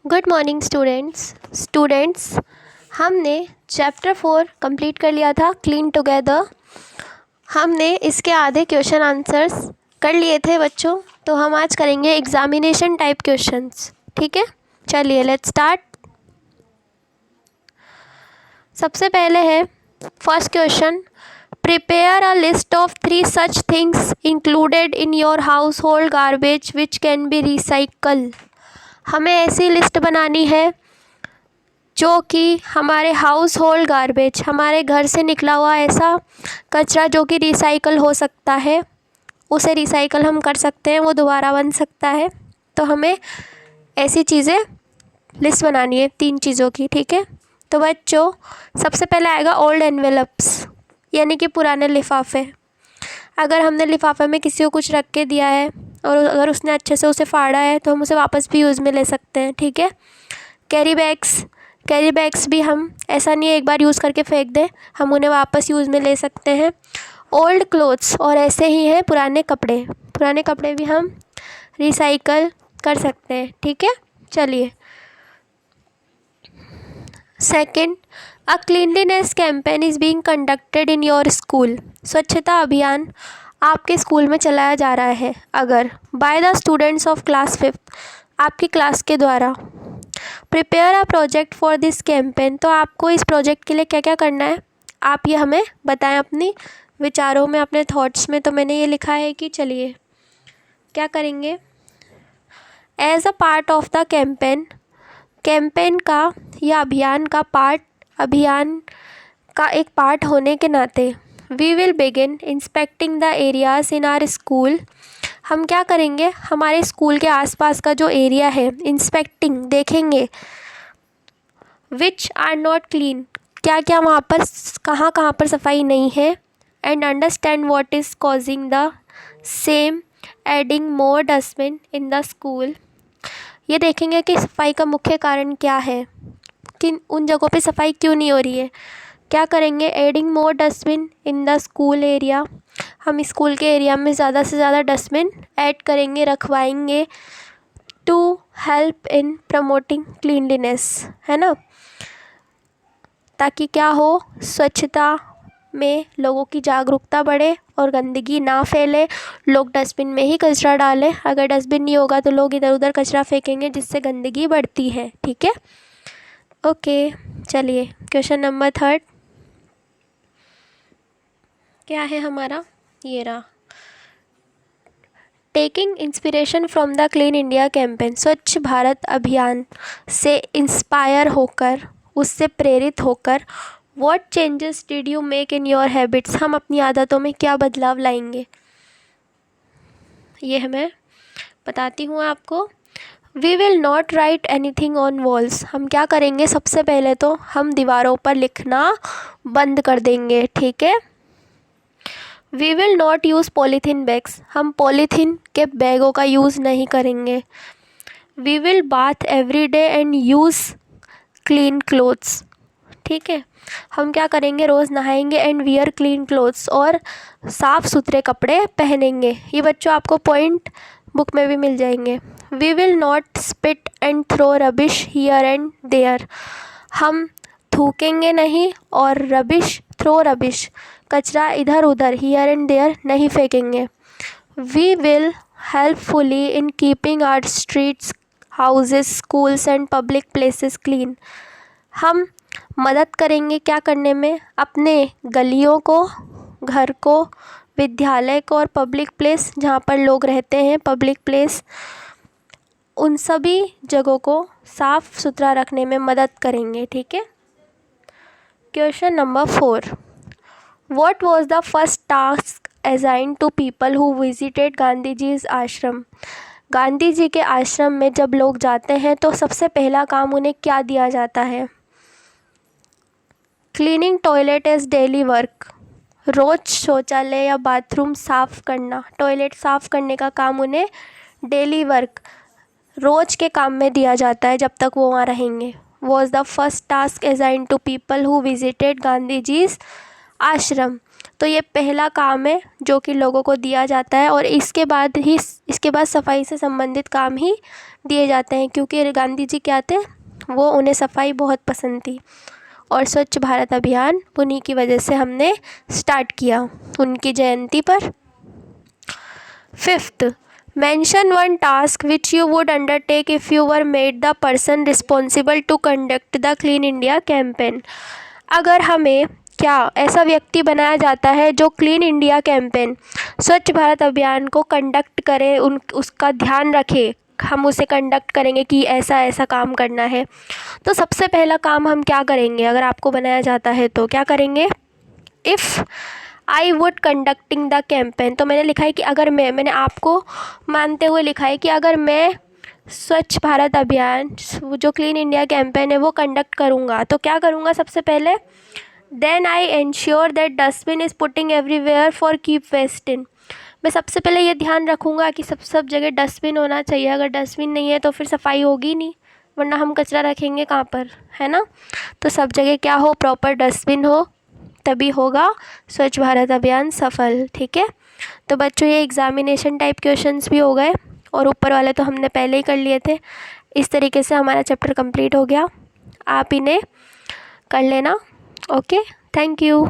Good morning students. हमने chapter 4 complete कर लिया था, क्लीन टुगेदर। हमने इसके आधे क्वेश्चन आंसर्स कर लिए थे बच्चों। तो हम आज करेंगे एग्जामिनेशन टाइप क्वेश्चंस। ठीक है, चलिए लेट्स स्टार्ट। सबसे पहले है first question, prepare a list of 3 such things included in your house hold garbage which can be recycle. हमें ऐसी लिस्ट बनानी है जो कि हमारे हाउस होल्ड गार्बेज, हमारे घर से निकला हुआ ऐसा कचरा जो कि रिसाइकल हो सकता है, उसे रिसाइकल हम कर सकते हैं, वो दोबारा बन सकता है। तो हमें ऐसी चीज़ें लिस्ट बनानी है 3 चीज़ों की। ठीक है, तो बच्चों सबसे पहले आएगा ओल्ड एनवेलप्स, यानी कि पुराने लिफाफे। अगर हमने लिफाफे में किसी को कुछ रख के दिया है और अगर उसने अच्छे से उसे फाड़ा है तो हम उसे वापस भी यूज़ में ले सकते हैं। ठीक है, कैरी बैग्स भी हम ऐसा नहीं है एक बार यूज़ करके फेंक दें, हम उन्हें वापस यूज़ में ले सकते हैं। ओल्ड क्लोथ्स, और ऐसे ही हैं पुराने कपड़े भी हम रिसाइकल कर सकते हैं। ठीक है, चलिए second, a cleanliness campaign is being conducted in your school. स्वच्छता अभियान आपके स्कूल में चलाया जा रहा है अगर by the students of class 5th, आपकी क्लास के द्वारा। Prepare a project for this campaign, तो आपको इस प्रोजेक्ट के लिए क्या क्या करना है आप ये हमें बताएं अपनी विचारों में, अपने थॉट्स में। तो मैंने ये लिखा है कि चलिए क्या करेंगे, as a part of the campaign का या अभियान का एक पार्ट होने के नाते we will begin inspecting the areas in our school. हम क्या करेंगे, हमारे स्कूल के आसपास का जो एरिया है, इंस्पेक्टिंग देखेंगे, विच आर नॉट क्लीन, क्या क्या वहाँ पर कहाँ कहाँ पर सफाई नहीं है, and understand what is causing the same, adding more dustbin in the school. ये देखेंगे कि सफाई का मुख्य कारण क्या है, किन उन जगहों पे सफाई क्यों नहीं हो रही है। क्या करेंगे, adding more dustbin in the school area, हम स्कूल के एरिया में ज़्यादा से ज़्यादा डस्टबिन ऐड करेंगे, रखवाएंगे। To help in promoting cleanliness, है ना, ताकि क्या हो, स्वच्छता में लोगों की जागरूकता बढ़े और गंदगी ना फैले, लोग डस्टबिन में ही कचरा डालें। अगर डस्टबिन नहीं होगा तो लोग इधर उधर कचरा फेंकेंगे जिससे गंदगी बढ़ती है। ठीक है, ओके, चलिए क्वेश्चन नंबर 3 क्या है हमारा, ये रहा। Taking inspiration from the clean India campaign, स्वच्छ भारत अभियान से इंस्पायर होकर, उससे प्रेरित होकर, what changes did you make in your habits, हम अपनी आदतों में क्या बदलाव लाएंगे, ये मैं बताती हूँ आपको। We will not write anything on walls, हम क्या करेंगे, सबसे पहले तो हम दीवारों पर लिखना बंद कर देंगे। ठीक है, we will not use polythene bags, हम पॉलीथीन के बैगों का यूज़ नहीं करेंगे। We will bath every day and use clean clothes, ठीक है, हम क्या करेंगे, रोज़ नहाएंगे, एंड वियर क्लीन क्लोथ्स, और साफ़ सुथरे कपड़े पहनेंगे। ये बच्चों आपको पॉइंट बुक में भी मिल जाएंगे। We will not spit and throw rubbish here and there, हम थूकेंगे नहीं और थ्रो रबिश, कचरा इधर उधर, हियर एंड देयर नहीं फेंकेंगे। We will helpfully in keeping our streets, houses, schools and public places clean, हम मदद करेंगे क्या करने में, अपने गलियों को, घर को, विद्यालय को और पब्लिक प्लेस जहाँ पर लोग रहते हैं, पब्लिक प्लेस, उन सभी जगहों को साफ़ सुथरा रखने में मदद करेंगे। ठीक है, question number 4, what was the first task assigned to people who visited Gandhi ji's ashram, Gandhi जी के आश्रम में जब लोग जाते हैं तो सबसे पहला काम उन्हें क्या दिया जाता है। Cleaning toilet is daily work, रोज़ शौचालय या बाथरूम साफ़ करना, टॉयलेट साफ़ करने का काम उन्हें डेली वर्क, रोज़ के काम में दिया जाता है जब तक वो वहाँ रहेंगे। Was the first task assigned to people who visited Gandhi ji's ashram, तो ये पहला काम है जो कि लोगों को दिया जाता है और इसके बाद सफाई से संबंधित काम ही दिए जाते हैं, क्योंकि गांधी जी क्या थे, वो उन्हें सफाई बहुत पसंद थी और स्वच्छ भारत अभियान उन्हीं की वजह से हमने स्टार्ट किया उनकी जयंती पर। 5th, mention one task which you would undertake if you were made the person responsible to conduct the Clean India campaign। अगर हमें क्या ऐसा व्यक्ति बनाया जाता है जो क्लीन इंडिया कैंपेन, स्वच्छ भारत अभियान को कंडक्ट करे, उसका ध्यान रखे, हम उसे कंडक्ट करेंगे कि ऐसा ऐसा काम करना है, तो सबसे पहला काम हम क्या करेंगे अगर आपको बनाया जाता है तो क्या करेंगे? If I would conducting the campaign, तो मैंने लिखा है कि अगर मैंने आपको मानते हुए लिखा है कि अगर मैं स्वच्छ भारत अभियान जो क्लीन इंडिया कैंपेन है वो कंडक्ट करूँगा तो क्या करूँगा सबसे पहले? Then I ensure that dustbin is putting everywhere for keep waste in, मैं सबसे पहले ये ध्यान रखूँगा कि सब जगह डस्टबिन होना चाहिए। अगर डस्टबिन नहीं है तो फिर सफाई होगी नहीं, वरना हम कचरा रखेंगे कहाँ पर, है ना। तो सब जगह क्या हो, प्रॉपर डस्टबिन हो, तभी होगा स्वच्छ भारत अभियान सफल। ठीक है, तो बच्चों ये एग्ज़ामिनेशन टाइप क्वेश्चंस भी हो गए और ऊपर वाले तो हमने पहले ही कर लिए थे। इस तरीके से हमारा चैप्टर कंप्लीट हो गया, आप इन्हें कर लेना। Okay, thank you.